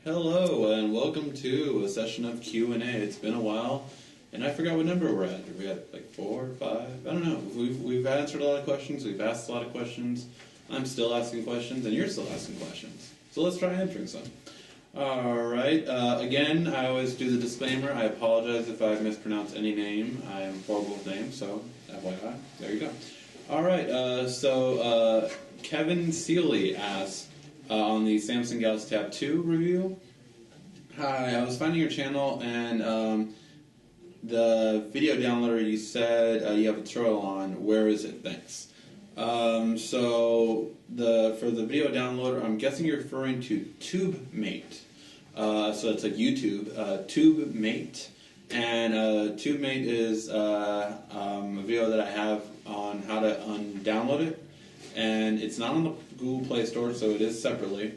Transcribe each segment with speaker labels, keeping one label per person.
Speaker 1: Hello and welcome to a session of Q&A. It's been a while, and I forgot what number we're at. Are we at like 4 or 5? I don't know. We've answered a lot of questions. We've asked a lot of questions. I'm still asking questions, and you're still asking questions. So let's try answering some. All right. Again, I always do the disclaimer. I apologize if I mispronounce any name. I am horrible with names, so FYI. There you go. All right. Kevin Seeley asks, on the Samsung Galaxy Tab 2 review. Hi, I was finding your channel and the video downloader you said you have a tutorial on. Where is it? Thanks. For the video downloader, I'm guessing you're referring to TubeMate. So it's like YouTube, TubeMate. And TubeMate is a video that I have on how to download it. And it's not on the Google Play Store, so it is separately.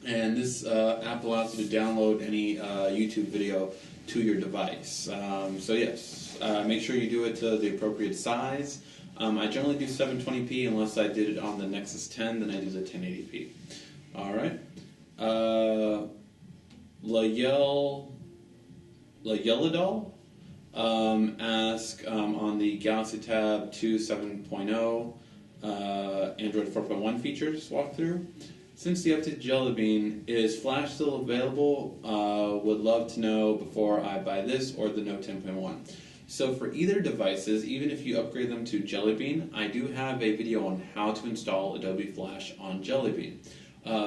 Speaker 1: And this app allows you to download any YouTube video to your device. So yes, make sure you do it to the appropriate size. I generally do 720p unless I did it on the Nexus 10, then I do the 1080p. All right. Layeladol ask on the Galaxy Tab 2 7.0 Android 4.1 features walkthrough. Since the update Jelly Bean, is Flash still available? Would love to know before I buy this or the Note 10.1. So for either devices, even if you upgrade them to Jelly Bean, I do have a video on how to install Adobe Flash on Jelly Bean.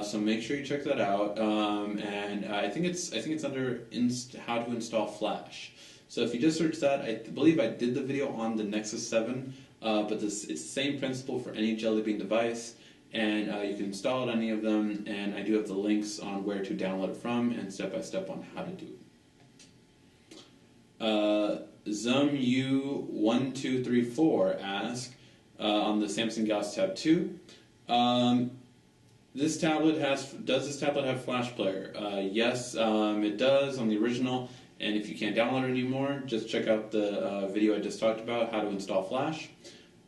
Speaker 1: So make sure you check that out. And I think it's under how to install Flash. So if you just search that, I believe I did the video on the Nexus 7. But it's the same principle for any Jelly Bean device, and you can install it on any of them, and I do have the links on where to download it from and step-by-step on how to do it. ZumU1234 asks, on the Samsung Galaxy Tab 2, does this tablet have Flash Player? Yes, it does on the original. And if you can't download it anymore, just check out the video I just talked about, how to install Flash.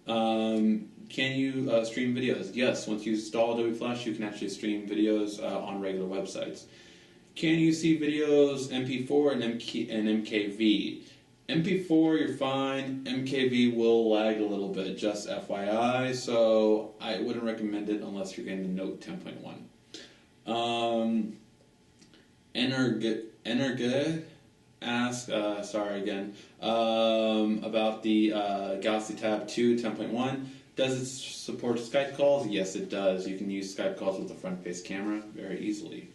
Speaker 1: Can you stream videos? Yes, once you install Adobe Flash, you can actually stream videos on regular websites. Can you see videos MP4 and MKV? MP4, you're fine. MKV will lag a little bit, just FYI, so I wouldn't recommend it unless you're getting the Note 10.1. Energe ask, about the Galaxy Tab 2 10.1. Does it support Skype calls? Yes, it does. You can use Skype calls with a front-faced camera very easily.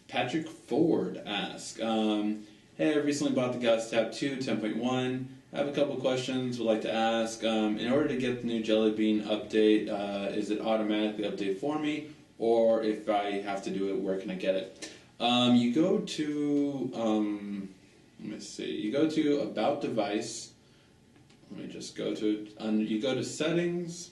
Speaker 1: Patrick Ford asks, hey, I recently bought the Galaxy Tab 2 10.1. I have a couple questions would like to ask. In order to get the new Jelly Bean update, is it automatically update for me? Or if I have to do it, where can I get it? You go to... let me see. You go to About Device. Let me just go to... you go to Settings.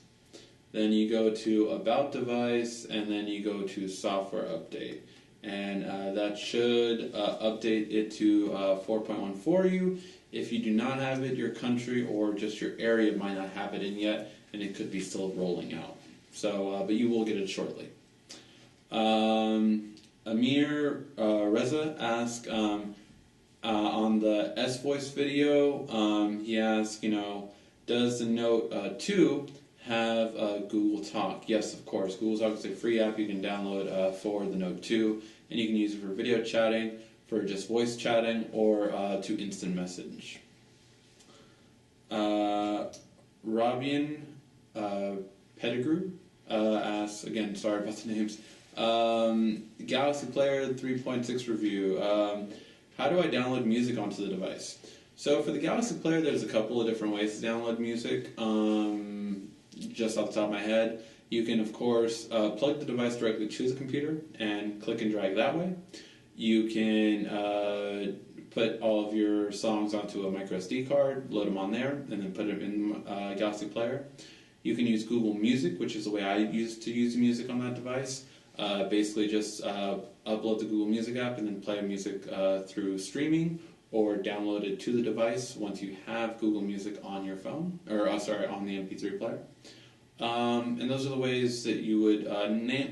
Speaker 1: Then you go to About Device. And then you go to Software Update. And that should update it to 4.1 for you. If you do not have it, your country or just your area might not have it in yet. And it could be still rolling out. So, but you will get it shortly. Amir Reza asked... on the S-Voice video, he asked, does the Note 2 have Google Talk? Yes, of course. Google Talk is a free app you can download for the Note 2, and you can use it for video chatting, for just voice chatting, or to instant message. Robian Pettigrew asks, again, sorry about the names, Galaxy Player 3.6 review. How do I download music onto the device? So for the Galaxy Player, there's a couple of different ways to download music. Just off the top of my head, you can, of course, plug the device directly to the computer and click and drag that way. You can put all of your songs onto a micro SD card, load them on there, and then put them in Galaxy Player. You can use Google Music, which is the way I used to use music on that device. Basically just upload the Google Music app and then play music through streaming or download it to the device once you have Google Music on your phone, or on the MP3 player. And those are the ways that you would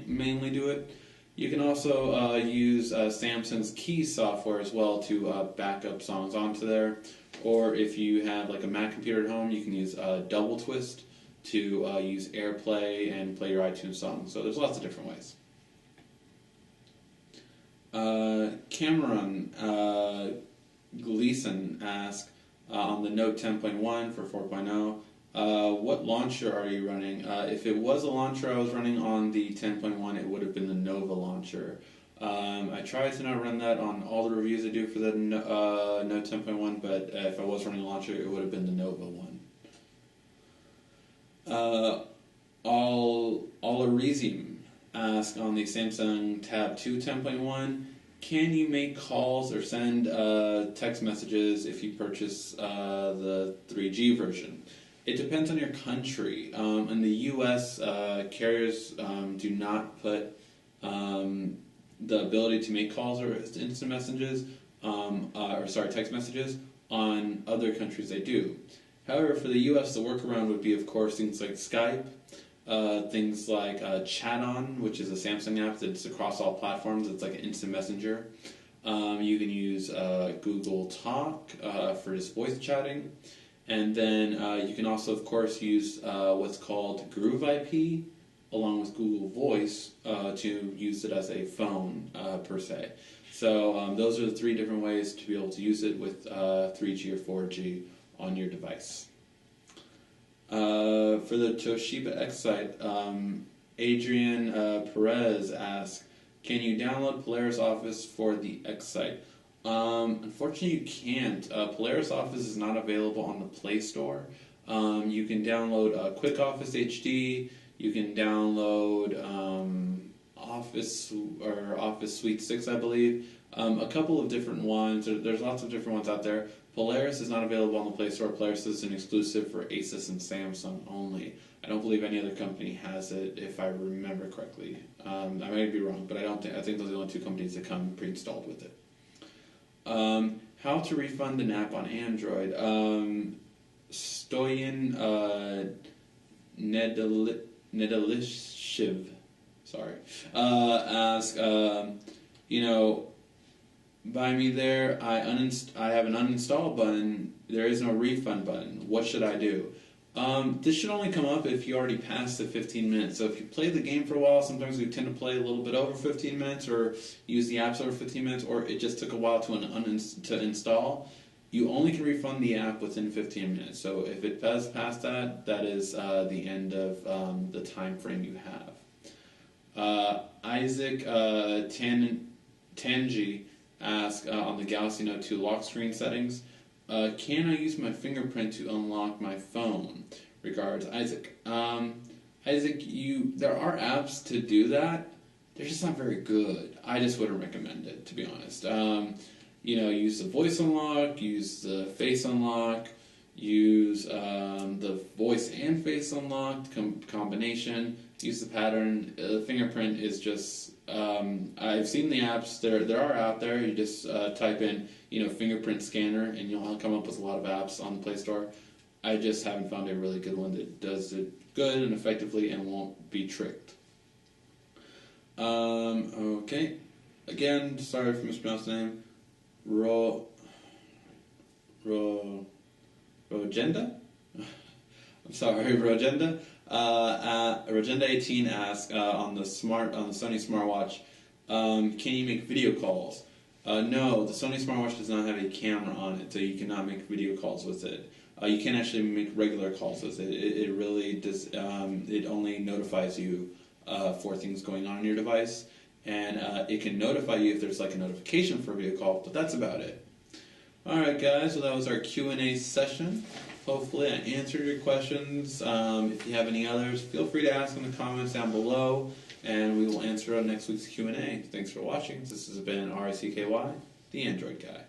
Speaker 1: mainly do it. You can also use Samsung's Key software as well to back up songs onto there. Or if you have like a Mac computer at home, you can use Double Twist to use AirPlay and play your iTunes songs. So there's lots of different ways. Cameron Gleason asks on the Note 10.1 for 4.0, what launcher are you running? If it was a launcher I was running on the 10.1, it would have been the Nova launcher. I tried to not run that on all the reviews I do for the Note 10.1, but if I was running a launcher, it would have been the Nova one. Alarizim asks on the Samsung Tab 2 10.1, can you make calls or send text messages if you purchase the 3G version? It depends on your country. In the U.S., carriers do not put the ability to make calls or instant messages, text messages. On other countries, they do. However, for the U.S., the workaround would be, of course, things like Skype, things like Chat On, which is a Samsung app that's across all platforms. It's like an instant messenger. You can use Google Talk for just voice chatting. And then you can also, of course, use what's called Groove IP along with Google Voice to use it as a phone, per se. So those are the three different ways to be able to use it with 3G or 4G on your device. For the Toshiba X site, Adrian Perez asks, can you download Polaris Office for the X site? Unfortunately, you can't. Polaris Office is not available on the Play Store. You can download Quick Office HD. You can download Office or Office Suite 6, I believe. A couple of different ones. There's lots of different ones out there. Polaris is not available on the Play Store. Polaris is an exclusive for Asus and Samsung only. I don't believe any other company has it, if I remember correctly. I might be wrong, but I think those are the only two companies that come pre-installed with it. How to refund an app on Android. Stoyan Nedelishiv, ask, buy me there, I have an uninstall button, there is no refund button, what should I do? This should only come up if you already passed the 15 minutes. So if you play the game for a while, sometimes we tend to play a little bit over 15 minutes or use the apps over 15 minutes, or it just took a while to install. You only can refund the app within 15 minutes. So if it does pass that, that is the end of the time frame you have. Isaac Tangi asks on the Galaxy Note 2 lock screen settings, can I use my fingerprint to unlock my phone? Regards, Isaac. Isaac, there are apps to do that. They're just not very good. I just wouldn't recommend it, to be honest. Use the voice unlock, use the face unlock, use the voice and face unlock combination, use the pattern. The fingerprint is just, I've seen the apps, there are out there. You just type in, fingerprint scanner, and you'll come up with a lot of apps on the Play Store. I just haven't found a really good one that does it good and effectively and won't be tricked. Okay. Again, sorry for mispronouncing the name. Rogenda? I'm sorry, Rogenda. Rogenda 18 asks on the Sony smartwatch, can you make video calls? No, the Sony smartwatch does not have a camera on it, so you cannot make video calls with it. You can actually make regular calls with it. It really does. It only notifies you for things going on your device, and it can notify you if there's like a notification for a video call, but that's about it. Alright guys, well that was our Q&A session. Hopefully I answered your questions. If you have any others, feel free to ask in the comments down below, and we will answer on next week's Q&A. Thanks for watching. This has been RICKY, the Android Guy.